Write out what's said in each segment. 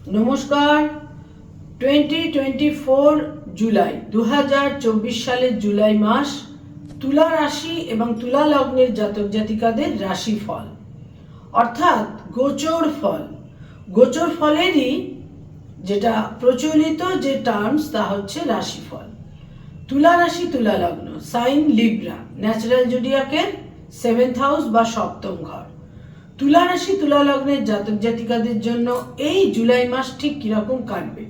নমস্কার। 2024 জুলাই 2024 সালের জুলাই মাস তুলা রাশি এবং তুলা লগ্নের জাতক জাতিকাদের রাশিফল অর্থাৎ গোচর ফল। গোচর ফলেরই যেটা প্রচলিত যে টার্মস তা হচ্ছে রাশিফল। তুলা রাশি তুলা লগ্ন, সাইন লিব্রা, ন্যাচারাল জোডিয়াকের 7th হাউস বা সপ্তম ঘর। তুলা রাশি তুলা লগ্নের জাতক জাতিকাদের জন্য এই জুলাই মাস ঠিক কিরকম কাটবে,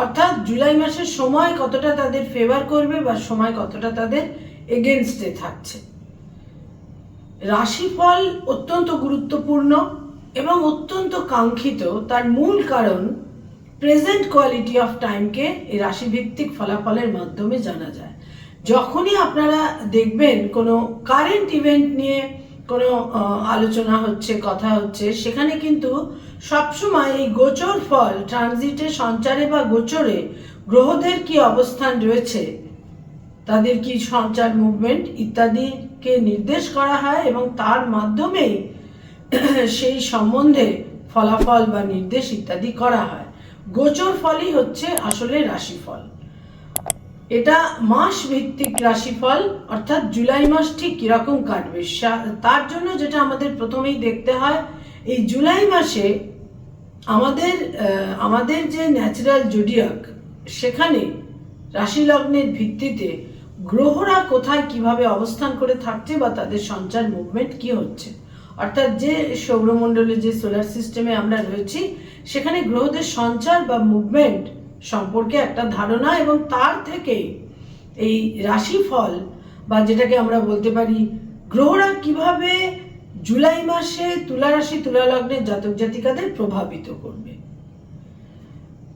অর্থাৎ জুলাই মাসের সময় কতটা তাদের ফেভার করবে বা সময় কতটা তাদের এগেনস্টে থাকছে। রাশিফল অত্যন্ত গুরুত্বপূর্ণ এবং অত্যন্ত কাঙ্ক্ষিত। তার মূল কারণ প্রেজেন্ট কোয়ালিটি অফ টাইমকে এই রাশিভিত্তিক ফলাফলের মাধ্যমে জানা যায়। যখনই আপনারা দেখবেন কোনো কারেন্ট ইভেন্ট নিয়ে কোনো আলোচনা হচ্ছে, কথা হচ্ছে, সেখানে কিন্তু সবসময় এই গোচর ফল, ট্রানজিটে, সঞ্চারে বা গোচরে গ্রহদের কি অবস্থান রয়েছে, তাদের কি সঞ্চার, মুভমেন্ট ইত্যাদিকে নির্দেশ করা হয় এবং তার মাধ্যমে সেই সম্বন্ধে ফলাফল বা নির্দেশ ইত্যাদি করা হয়। গোচর ফলই হচ্ছে আসলে রাশিফল। এটা মাস ভিত্তিক রাশিফল, অর্থাৎ জুলাই মাস ঠিক কিরকম কাটবে তার জন্য যেটা আমাদের প্রথমেই দেখতে হয়, এই জুলাই মাসে আমাদের যে ন্যাচারাল জোডিয়াক, সেখানে রাশি লগ্নের ভিত্তিতে গ্রহরা কোথায় কিভাবে অবস্থান করে থাকছে বা তাদের সঞ্চার, মুভমেন্ট কি হচ্ছে। অর্থাৎ যে সৌরমণ্ডলে, যে সোলার সিস্টেমে আমরা রয়েছি, সেখানে গ্রহদের সঞ্চার বা মুভমেন্ট সম্পর্কে একটা ধারণা এবং তার থেকে এই রাশিফল বা যেটাকে আমরা বলতে পারি গ্রহরা কিভাবে জুলাই মাসে তুলা রাশি তুলা লগ্নের জাতক জাতিকাদের প্রভাবিত করবে।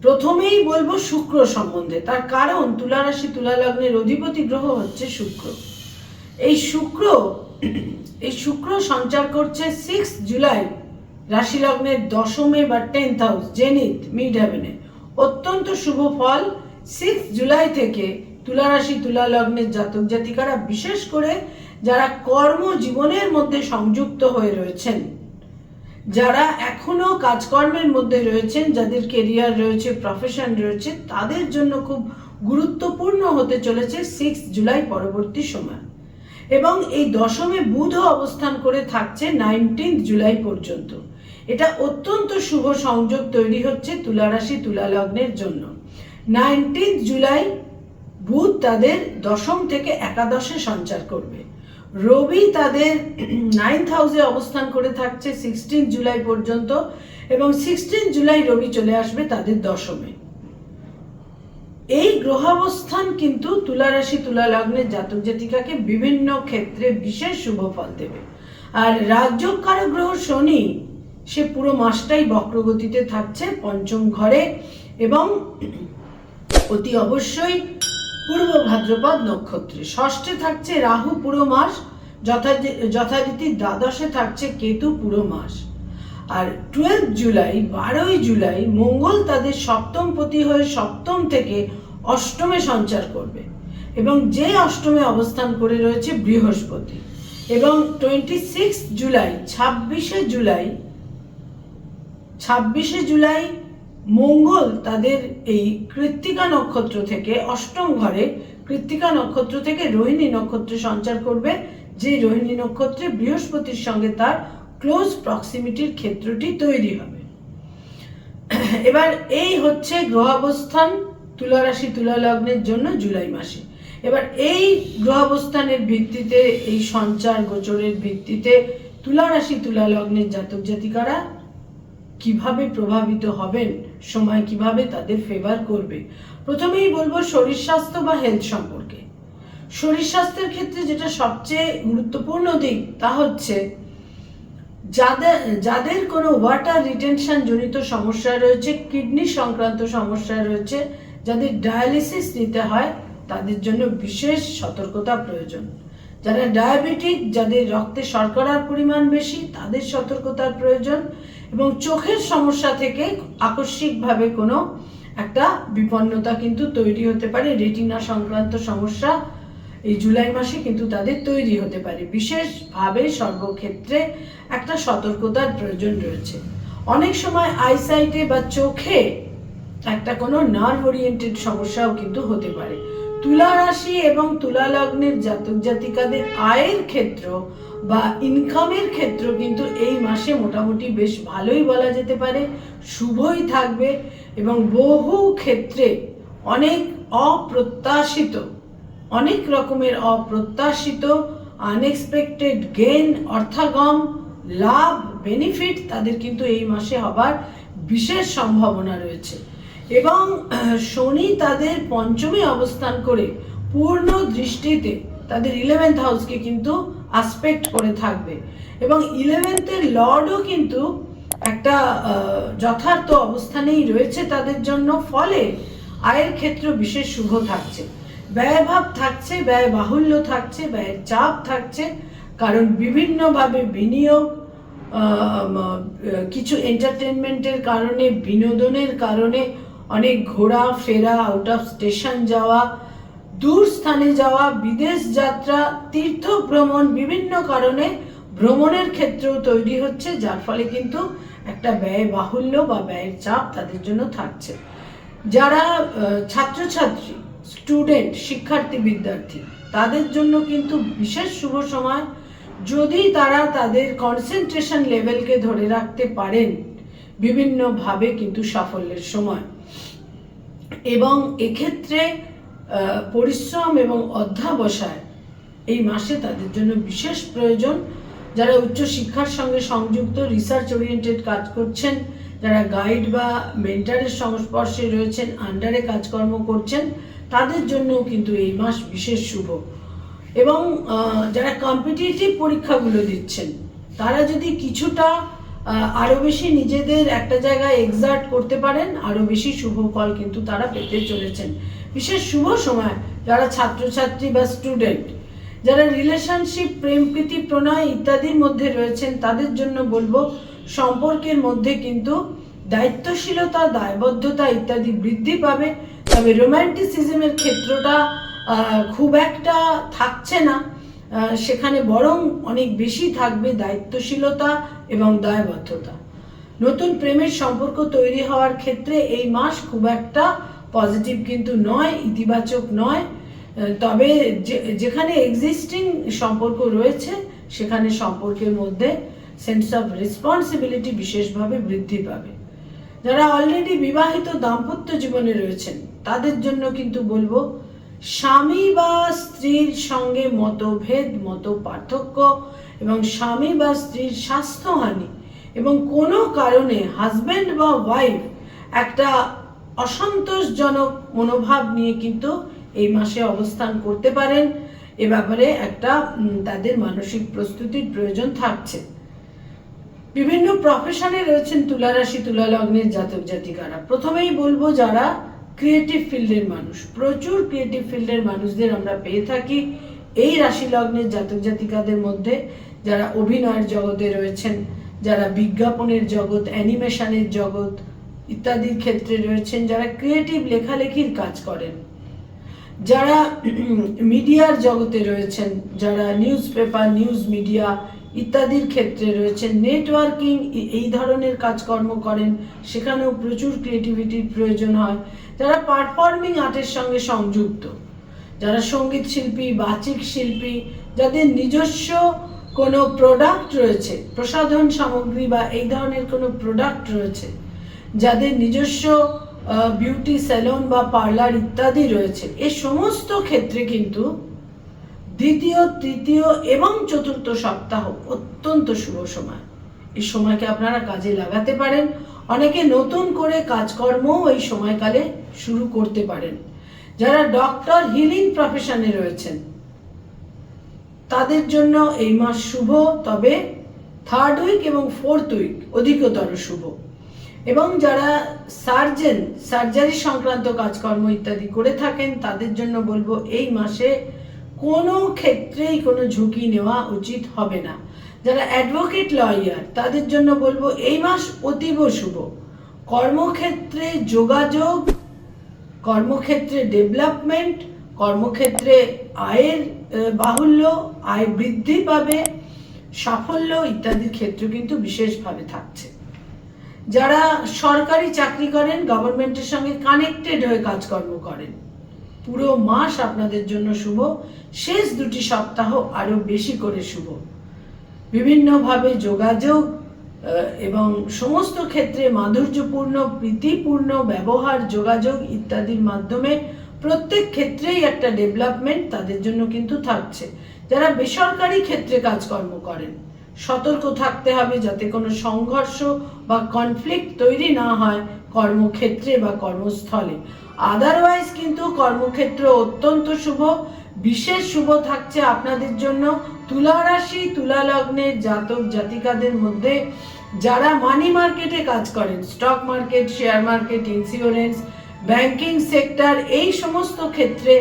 প্রথমেই বলবো শুক্র সম্বন্ধে। তার কারণ তুলা রাশি তুলা লগ্নের অধিপতি গ্রহ হচ্ছে শুক্র। এই শুক্র সঞ্চার করছে 6 জুলাই রাশি লগ্নের দশমে বা 10th হাউস, জেনিথ, মিড হেভেনে। অত্যন্ত শুভ ফল। 6 জুলাই থেকে তুলা রাশি তুলা লগ্নের জাতক জাতিকারা, বিশেষ করে যারা কর্মজীবনের মধ্যে সংযুক্ত হয়ে রয়েছেন, যারা এখনো কাজকর্মের মধ্যে রয়েছেন, যাদের কেরিয়ার রয়েছে, প্রফেশন রয়েছে, তাদের জন্য খুব গুরুত্বপূর্ণ হতে চলেছে 6 জুলাই পরবর্তী সময়। এবং এই দশমে বুধ অবস্থান করে থাকছে 19th জুলাই পর্যন্ত। এটা অত্যন্ত শুভ সংযোগ তৈরি হচ্ছে তুলা রাশি তুলা লগ্নের জন্য। 19th জুলাই বুধ তাদের দশম থেকে একাদশে সঞ্চার করবে। রবি তাদের 9th হাউসে অবস্থান করে থাকছে 16th জুলাই পর্যন্ত এবং 16th জুলাই রবি চলে আসবে তাদের দশমে। এই গ্রহাবস্থান কিন্তু তুলা রাশি তুলা লগ্নের জাতক জাতিকাকে বিভিন্ন ক্ষেত্রে বিশেষ শুভ ফল দেবে। আর রাজযোগকারক গ্রহ শনি, সে পুরো মাসটাই বক্রগতিতে থাকছে পঞ্চম ঘরে এবং অতি অবশ্যই পূর্ব ভাদ্রপদ নক্ষত্রে। ষষ্ঠে থাকছে রাহু পুরো মাস, যথারীতি দ্বাদশে থাকছে কেতু পুরো মাস। আর 12 জুলাই, 12ই জুলাই মঙ্গল তাদের সপ্তম পতি হয়ে সপ্তম থেকে অষ্টমে সঞ্চার করবে এবং যে অষ্টমে অবস্থান করে রয়েছে বৃহস্পতি। এবং 26 জুলাই, 26শে জুলাই মঙ্গল তাদের এই কৃত্তিকা নক্ষত্র থেকে অষ্টম ঘরে, কৃত্তিকা নক্ষত্র থেকে রোহিণী নক্ষত্রে সঞ্চার করবে, যে রোহিণী নক্ষত্রে বৃহস্পতির সঙ্গে তার ক্লোজ প্রক্সিমিটির ক্ষেত্রটি তৈরি হবে। এবার এই হচ্ছে গ্রহাবস্থান তুলা রাশি তুলা লগ্নের জন্য জুলাই মাসে। এবার এই গ্রহাবস্থানের ভিত্তিতে, এই সঞ্চার গোচরের ভিত্তিতে তুলা রাশি তুলা লগ্নের জাতক জাতিকারা কিভাবে প্রভাবিত হবেন, সময় কিভাবে তাদের ফেভার করবে। প্রথমেই বলবো শরীর স্বাস্থ্য বা হেলথ সম্পর্কে। শরীর স্বাস্থ্যের ক্ষেত্রে যেটা সবচেয়ে গুরুত্বপূর্ণ দিক, তা হচ্ছে যাদের কোনো ওয়াটার রিটেনশন জনিত সমস্যা রয়েছে, কিডনি সংক্রান্ত সমস্যা রয়েছে, যাদের ডায়ালিসিস নিতে হয়, তাদের জন্য বিশেষ সতর্কতা প্রয়োজন। যারা ডায়াবেটিক, যাদের রক্তে শর্করার পরিমাণ বেশি, তাদের সতর্কতার প্রয়োজন। এবং চোখের সমস্যা থেকে আকস্মিকভাবে কোনো একটা বিপন্নতা কিন্তু তৈরি হতে পারে, রেটিনা সংক্রান্ত সমস্যা এই জুলাই মাসে কিন্তু তাদের তৈরি হতে পারে। বিশেষভাবে সর্বক্ষেত্রে একটা সতর্কতার প্রয়োজন রয়েছে। অনেক সময় আইসাইটে বা চোখে একটা কোনো নার্ভ ওরিয়েন্টেড সমস্যাও কিন্তু হতে পারে। তুলা রাশি এবং তুলা লগ্নের জাতক জাতিকাদের আয়ের ক্ষেত্র বা ইনকামের ক্ষেত্র কিন্তু এই মাসে মোটামুটি বেশ ভালোই বলা যেতে পারে, শুভই থাকবে এবং বহু ক্ষেত্রে অনেক রকমের অপ্রত্যাশিত আনএক্সপেক্টেড গেইন, অর্থাগম, লাভ, বেনিফিট তাদের কিন্তু এই মাসে হবার বিশেষ সম্ভাবনা রয়েছে। এবং শনি তাদের পঞ্চমে অবস্থান করে পূর্ণ দৃষ্টিতে তাদের 11th হাউসকে কিন্তু আসপেক্ট করে থাকবে এবং 11th-এর লর্ডও কিন্তু একটা যথার্থ অবস্থানেই রয়েছে তাদের জন্য। ফলে আয়ের ক্ষেত্র বিশেষ শুভ থাকছে, ব্যয়ভাব থাকছে, ব্যয় বাহুল্য থাকছে, ব্যয়ের চাপ থাকছে, কারণ বিভিন্নভাবে বিনিয়োগ, কিছু এন্টারটেনমেন্টের কারণে, বিনোদনের কারণে, অনেক ঘোরা ফেরা, আউট অফ স্টেশন যাওয়া, দূর স্থানে যাওয়া, বিদেশ যাত্রা, তীর্থ ভ্রমণ, বিভিন্ন কারণে ভ্রমণের ক্ষেত্রেও তৈরি হচ্ছে, যার ফলে কিন্তু একটা ব্যয় বাহুল্য বা ব্যয়ের চাপ তাদের জন্য থাকছে। যারা ছাত্রছাত্রী, স্টুডেন্ট, শিক্ষার্থী, বিদ্যার্থী তাদের জন্য কিন্তু বিশেষ শুভ সময়, যদি তারা তাদের কনসেন্ট্রেশন লেভেলকে ধরে রাখতে পারেন, বিভিন্নভাবে কিন্তু সাফল্যের সময়। এবং এক্ষেত্রে পরিশ্রম এবং অধ্যাবসায় এই মাসে তাদের জন্য বিশেষ প্রয়োজন। যারা উচ্চশিক্ষার সঙ্গে সংযুক্ত, রিসার্চ ওরিয়েন্টেড কাজ করছেন, যারা গাইড বা মেন্টারের সংস্পর্শে রয়েছেন, আন্ডারে কাজকর্ম করছেন, তাদের জন্যও কিন্তু এই মাস বিশেষ শুভ। এবং যারা কম্পিটিটিভ পরীক্ষাগুলো দিচ্ছেন, তারা যদি কিছুটা আরও বেশি নিজেদের একটা জায়গায় এক্সার্ট করতে পারেন, আরও বেশি শুভ ফল কিন্তু তারা পেতে চলেছেন। বিশেষ শুভ সময় যারা ছাত্রছাত্রী বা স্টুডেন্ট, যারা রিলেশনশিপ, প্রেম, প্রীতি, প্রণয় ইত্যাদির মধ্যে রয়েছেন, তাদের জন্য বলবো সম্পর্কের মধ্যে কিন্তু দায়িত্বশীলতা, দায়বদ্ধতা ইত্যাদি বৃদ্ধি পাবে। তবে রোম্যান্টিসিজমের ক্ষেত্রটা খুব একটা থাকছে না, সেখানে বরং অনেক বেশি থাকবে দায়িত্বশীলতা এবং দায়বদ্ধতা। নতুন প্রেমের সম্পর্ক তৈরি হওয়ার ক্ষেত্রে এই মাস খুব একটা পজিটিভ কিন্তু নয়, ইতিবাচক নয়। তবে যেখানে এক্সিস্টিং সম্পর্ক রয়েছে, সেখানে সম্পর্কের মধ্যে সেন্স অফ রেসপন্সিবিলিটি বিশেষভাবে বৃদ্ধি পাবে। যারা অলরেডি বিবাহিত দাম্পত্য জীবনে রয়েছেন, তাদের জন্য কিন্তু বলবো স্বামী বা স্ত্রীর সঙ্গে মতভেদ, মত পার্থক্য এবং স্বামী বা স্ত্রীর স্বাস্থ্যহানি এবং কোনো কারণে হাজব্যান্ড বা ওয়াইফ একটা অসন্তোষজনক মনোভাব নিয়ে কিন্তু এই মাসে অবস্থান করতে পারেন। এ ব্যাপারে একটা তাদের মানসিক প্রস্তুতির প্রয়োজন থাকছে। বিভিন্ন প্রফেশনে রয়েছেন তুলা রাশি, তুলা লগ্নের জাতক জাতিকারা। প্রথমেই বলবো যারা ক্রিয়েটিভ ফিল্ডের মানুষ, প্রচুর ক্রিয়েটিভ ফিল্ডের মানুষদের আমরা পেয়ে থাকি এই রাশি লগ্নের জাতক জাতিকাদের মধ্যে। যারা অভিনয়ের জগতে রয়েছেন, যারা বিজ্ঞাপনের জগৎ, অ্যানিমেশনের জগৎ ইত্যাদির ক্ষেত্রে রয়েছেন, যারা ক্রিয়েটিভ লেখালেখির কাজ করেন, যারা মিডিয়ার জগতে রয়েছেন, যারা নিউজ পেপার, নিউজ মিডিয়া ইত্যাদির ক্ষেত্রে রয়েছেন, নেটওয়ার্কিং এই ধরনের কাজকর্ম করেন, সেখানেও প্রচুর ক্রিয়েটিভিটির প্রয়োজন হয়। যারা পারফর্মিং আর্টের সঙ্গে সংযুক্ত, যারা সঙ্গীত শিল্পী, বাচিক শিল্পী, যাদের নিজস্ব কোনো প্রোডাক্ট রয়েছে, প্রসাধন সামগ্রী বা এই ধরনের কোনো প্রোডাক্ট রয়েছে, যাদের নিজস্ব বিউটি স্যালন বা পার্লার ইত্যাদি রয়েছে, এই সমস্ত ক্ষেত্রে কিন্তু দ্বিতীয়, তৃতীয় এবং চতুর্থ সপ্তাহ অত্যন্ত শুভ সময়। এই সময়কে আপনারা কাজে লাগাতে পারেন। অনেকে নতুন করে কাজকর্মও এই সময়কালে শুরু করতে পারেন। যারা ডক্টর, হিলিং প্রফেশনে রয়েছেন, তাদের জন্য এই মাস শুভ, তবে 3rd উইক এবং 4th উইক অধিকতর শুভ। এবং যারা সার্জন, সার্জারি সংক্রান্ত কাজকর্ম ইত্যাদি করে থাকেন, তাদের জন্য বলবো এই মাসে কোনো ক্ষেত্রেই কোনো ঝুঁকি নেওয়া উচিত হবে না। যারা অ্যাডভোকেট, লয়ার, তাদের জন্য বলবো এই মাস অতীব শুভ। কর্মক্ষেত্রে যোগাযোগ, কর্মক্ষেত্রে ডেভেলপমেন্ট, কর্মক্ষেত্রে আয়ের বাহুল্য, আয় বৃদ্ধি পাবে, সাফল্য ইত্যাদির ক্ষেত্র কিন্তু বিশেষভাবে থাকছে। যারা সরকারি চাকরি করেন, গভর্নমেন্টের সঙ্গে কানেক্টেড হয়ে কাজকর্ম করেন, পুরো মাস আপনাদের জন্য শুভ। শেষ দুটি সপ্তাহ আরো বেশি করে শুভ। বিভিন্নভাবে যোগাযোগ এবং সমস্ত ক্ষেত্রে মাধুর্যপূর্ণ প্রীতিপূর্ণ ব্যবহার, যোগাযোগ ইত্যাদির মাধ্যমে প্রত্যেক ক্ষেত্রেই একটা ডেভেলপমেন্ট তাদের জন্য কিন্তু থাকছে। যারা বেসরকারি ক্ষেত্রে কাজকর্ম করেন, সতর্ক থাকতে হবে যাতে কোনো সংঘর্ষ বা কনফ্লিক্ট তৈরি না হয় কর্মক্ষেত্রে বা কর্মস্থলে। আদারওয়াইজ কিন্তু কর্মক্ষেত্র অত্যন্ত শুভ। বিশেষ শুভ থাকছে আপনাদের জন্য তুলা রাশি তুলা লগ্নের জাতক জাতিকাদের মধ্যে যারা মানি মার্কেটে কাজ করেন, stock market, share market, insurance, banking sector, এই সমস্ত ক্ষেত্রে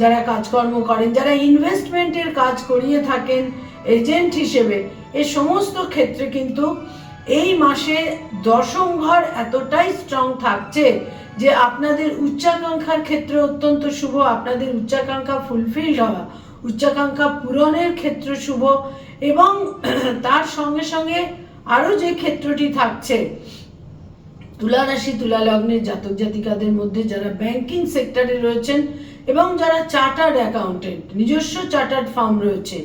যারা কাজকর্ম করেন, যারা ইনভেস্টমেন্টের কাজ করিয়ে থাকেন এজেন্ট হিসেবে, এই সমস্ত ক্ষেত্রে কিন্তু এই মাসে দশম ঘর এতটাই স্ট্রং থাকছে যে আপনাদের উচ্চাকাঙ্ক্ষার ক্ষেত্রে অত্যন্ত শুভ। আপনাদের উচ্চাকাঙ্ক্ষা ফুলফিলড হওয়া, উচ্চাকাঙ্ক্ষা পূরণের ক্ষেত্র শুভ। এবং তার সঙ্গে সঙ্গে আরো যে ক্ষেত্রটি থাকছে, তুলা রাশি তুলা লগ্নের জাতক জাতিকাদের মধ্যে যারা ব্যাংকিং সেক্টরে রয়েছেন এবং যারা চার্টার্ড অ্যাকাউন্টেন্ট, নিজস্ব চার্টার্ড ফার্ম রয়েছে,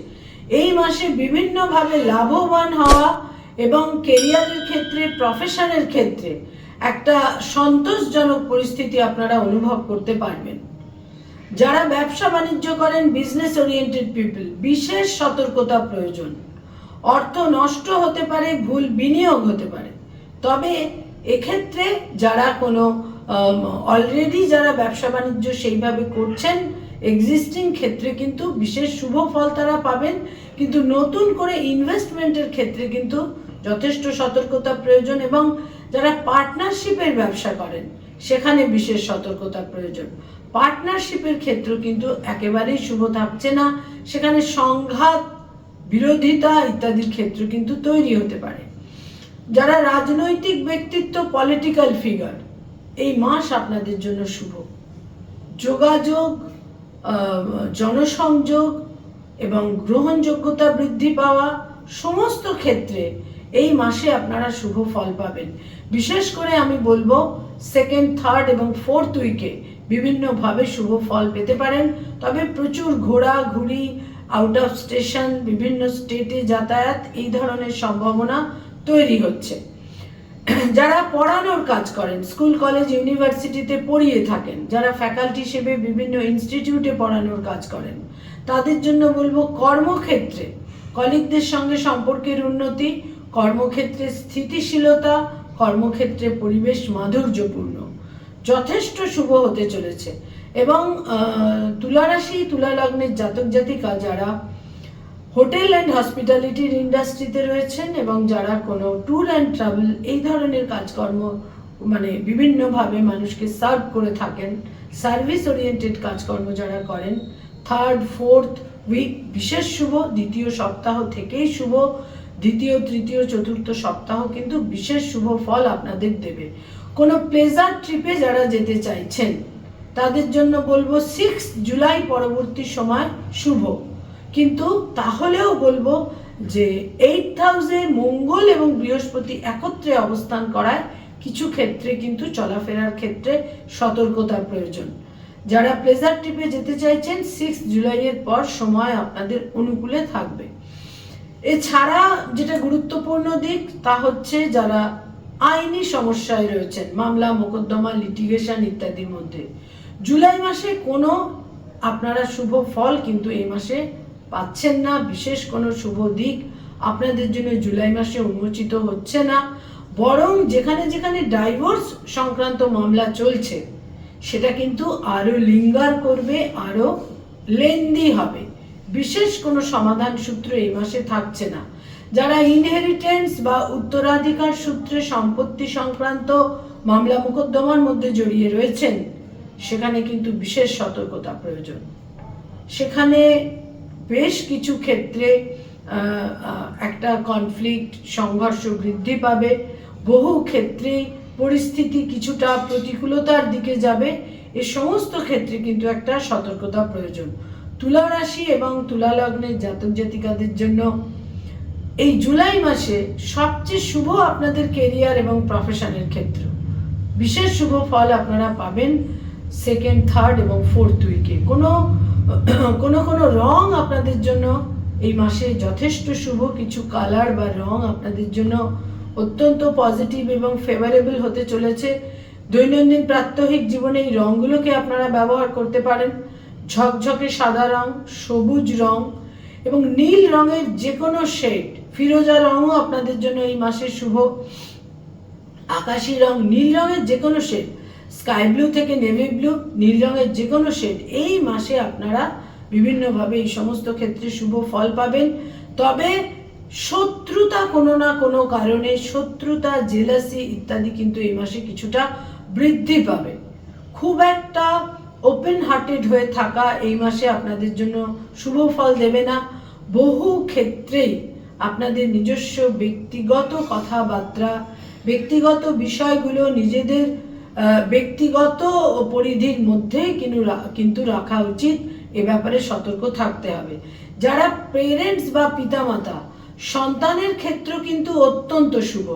এই মাসে বিভিন্নভাবে লাভবান হওয়া এবং কেরিয়ারের ক্ষেত্রে, প্রফেশনের ক্ষেত্রে একটা সন্তোষজনক পরিস্থিতি আপনারা অনুভব করতে পারবেন। যারা ব্যবসা বাণিজ্য করেন, বিজনেস ওরিয়েন্টেড পিপল, বিশেষ সতর্কতা প্রয়োজন। অর্থ নষ্ট হতে পারে, ভুল বিনিয়োগ হতে পারে। তবে এক্ষেত্রে যারা কোনো অলরেডি যারা ব্যবসা বাণিজ্য সেইভাবে করছেন, এক্সিস্টিং ক্ষেত্রে কিন্তু বিশেষ শুভ ফল তারা পাবেন। কিন্তু নতুন করে ইনভেস্টমেন্টের ক্ষেত্রে কিন্তু যথেষ্ট সতর্কতা প্রয়োজন। এবং যারা পার্টনারশিপের ব্যবসা করেন সেখানে বিশেষ সতর্কতা প্রয়োজন। পার্টনারশিপের ক্ষেত্র কিন্তু একেবারেই শুভ থাকছে না, সেখানে সংঘাত, বিরোধিতা ইত্যাদির ক্ষেত্র কিন্তু তৈরি হতে পারে। যারা রাজনৈতিক ব্যক্তিত্ব, পলিটিক্যাল ফিগার, এই মাস আপনাদের জন্য শুভ। যোগাযোগ, জনসংযোগ এবং গ্রহণযোগ্যতা বৃদ্ধি পাওয়া, সমস্ত ক্ষেত্রে এই মাসে আপনারা শুভ ফল পাবেন। বিশেষ করে আমি বলবো সেকেন্ড, থার্ড এবং ফোর্থ উইকে বিভিন্নভাবে শুভ ফল পেতে পারেন। তবে প্রচুর ঘোরাঘুরি, আউট অফ স্টেশন, বিভিন্ন স্টেটে যাতায়াত, এই ধরনের সম্ভাবনা তৈরি হচ্ছে। যারা পড়ানোর কাজ করেন, স্কুল কলেজ ইউনিভার্সিটিতে পড়িয়ে থাকেন, যারা ফ্যাকাল্টি হিসেবে বিভিন্ন ইনস্টিটিউটে পড়ানোর কাজ করেন, তাদের জন্য বলবো কর্মক্ষেত্রে কলিগদের সঙ্গে সম্পর্কের উন্নতি, কর্মক্ষেত্রে স্থিতিশীলতা, কর্মক্ষেত্রে পরিবেশ মাধুর্যপূর্ণ, যথেষ্ট শুভ হতে চলেছে। এবং তুলা রাশি তুলা লগ্নের জাতক জাতিকা যারা হোটেল অ্যান্ড হসপিটালিটির ইন্ডাস্ট্রিতে রয়েছেন এবং যারা কোনো ট্যুর অ্যান্ড ট্রাভেল এই ধরনের কাজকর্ম, মানে বিভিন্নভাবে মানুষকে সার্ভ করে থাকেন, সার্ভিস ওরিয়েন্টেড কাজকর্ম যারা করেন, থার্ড, ফোর্থ উইক বিশেষ শুভ। দ্বিতীয় সপ্তাহ থেকেই শুভ। দ্বিতীয়, তৃতীয়, চতুর্থ সপ্তাহ কিন্তু বিশেষ শুভ ফল আপনাদের দেবে। কোনো প্লেজার ট্রিপে যারা যেতে চাইছেন তাদের জন্য বলবো 6 জুলাই পরবর্তী সময় শুভ। কিন্তু তাহলেও বলবো যে 8th হাউসে মঙ্গল এবং বৃহস্পতি একত্রে অবস্থান করায় কিছু ক্ষেত্রে কিন্তু চলাফেরার ক্ষেত্রে সতর্কতার প্রয়োজন। যারা প্লেজার ট্রিপে যেতে চাইছেন 6 জুলাইয়ের পর সময় আপনাদের অনুকূলে থাকবে। এছাড়া যেটা গুরুত্বপূর্ণ দিক তা হচ্ছে যারা আইনি সমস্যায় রয়েছেন, মামলা মোকদ্দমা, লিটিগেশন ইত্যাদির মধ্যে, জুলাই মাসে কোনো আপনারা শুভ ফল কিন্তু এই মাসে পাচ্ছেন না। বিশেষ কোনো শুভ দিক আপনাদের জন্য জুলাই মাসে উন্মোচিত হচ্ছে না। বরং যেখানে যেখানে ডাইভোর্স সংক্রান্ত মামলা চলছে সেটা কিন্তু আরো লিঙ্গার করবে, আরো লেন্দি হবে। বিশেষ কোনো সমাধান সূত্র এই মাসে থাকছে না। যারা ইনহেরিটেন্স বা উত্তরাধিকার সূত্রে সম্পত্তি সংক্রান্ত মামলা মোকদ্দমার মধ্যে জড়িয়ে রয়েছেন সেখানে কিন্তু বিশেষ সতর্কতা প্রয়োজন। সেখানে বেশ কিছু ক্ষেত্রে একটা কনফ্লিক্ট, সংঘর্ষ বৃদ্ধি পাবে। বহু ক্ষেত্রে পরিস্থিতি কিছুটা প্রতিকূলতার দিকে যাবে। এ সমস্ত ক্ষেত্রে কিন্তু একটা সতর্কতা প্রয়োজন। তুলা রাশি এবং তুলা লগ্নের জাতক জাতিকাদের জন্য এই জুলাই মাসে সবচেয়ে শুভ আপনাদের কেরিয়ার এবং প্রফেশনের ক্ষেত্র। বিশেষ শুভ ফল আপনারা পাবেন সেকেন্ড, থার্ড এবং ফোর্থ উইকে। কোনো কোনো রং আপনাদের জন্য এই মাসে যথেষ্ট শুভ। কিছু কালার বা রং আপনাদের জন্য অত্যন্ত পজিটিভ এবং ফেভারেবল হতে চলেছে। দৈনন্দিন প্রাত্যহিক জীবনে এই রঙগুলোকে আপনারা ব্যবহার করতে পারেন। ঝকঝকে সাদা রং, সবুজ রং এবং নীল রঙের যে কোনো শেড, ফিরোজা রঙও আপনাদের জন্য এই মাসে শুভ। আকাশি রং, নীল রঙের যে কোনো শেড, স্কাই ব্লু থেকে নেভি ব্লু, নীল রঙের যে কোনো শেড, এই মাসে আপনারা বিভিন্নভাবে এই সমস্ত ক্ষেত্রে শুভ ফল পাবেন। তবে শত্রুতা কোনো না কোনো কারণে, শত্রুতা, জেলাসি ইত্যাদি কিন্তু এই মাসে কিছুটা বৃদ্ধি পাবে। খুব একটা ওপেন হার্টেড হয়ে থাকা এই মাসে আপনাদের জন্য শুভ ফল দেবে না। বহু ক্ষেত্রেই আপনাদের নিজস্ব ব্যক্তিগত কথাবার্তা, ব্যক্তিগত বিষয়গুলো নিজেদের ব্যক্তিগত পরিধির মধ্যেই কিন্তু রাখা উচিত। এ ব্যাপারে সতর্ক থাকতে হবে। যারা পেরেন্টস বা পিতামাতা, সন্তানের ক্ষেত্র কিন্তু অত্যন্ত শুভ।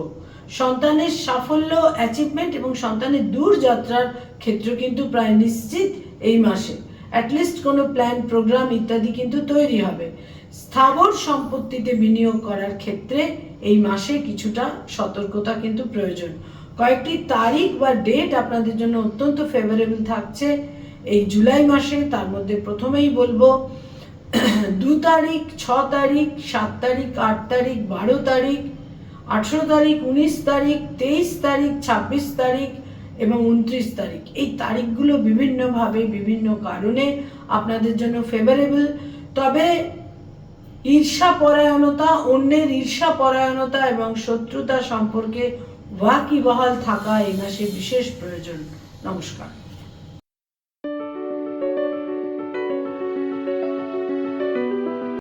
সন্তানের সাফল্য, অ্যাচিভমেন্ট এবং সন্তানের দূরযাত্রার ক্ষেত্র কিন্তু প্রায় নিশ্চিত এই মাসে। অ্যাটলিস্ট কোনো প্ল্যান, প্রোগ্রাম ইত্যাদি কিন্তু তৈরি হবে। স্থাবর সম্পত্তিতে বিনিয়োগ করার ক্ষেত্রে এই মাসে কিছুটা সতর্কতা কিন্তু প্রয়োজন। কয়েকটি তারিখ বা ডেট আপনাদের জন্য অত্যন্ত ফেভারেবল থাকছে এই জুলাই মাসে। তার মধ্যে প্রথমেই বলবো 2 তারিখ, 6 তারিখ, 7 তারিখ, 8 তারিখ, 12 তারিখ, 18 তারিখ, 19 তারিখ, 23 তারিখ, 26 তারিখ এবং 29 তারিখ। এই তারিখগুলো বিভিন্নভাবে বিভিন্ন কারণে আপনাদের জন্য ফেভারেবল। তবে ঈর্ষাপরায়ণতা, অন্যের ঈর্ষাপরায়ণতা এবং শত্রুতা সম্পর্কে ওয়াকিবহাল থাকা এই মাসে বিশেষ প্রয়োজন। নমস্কার।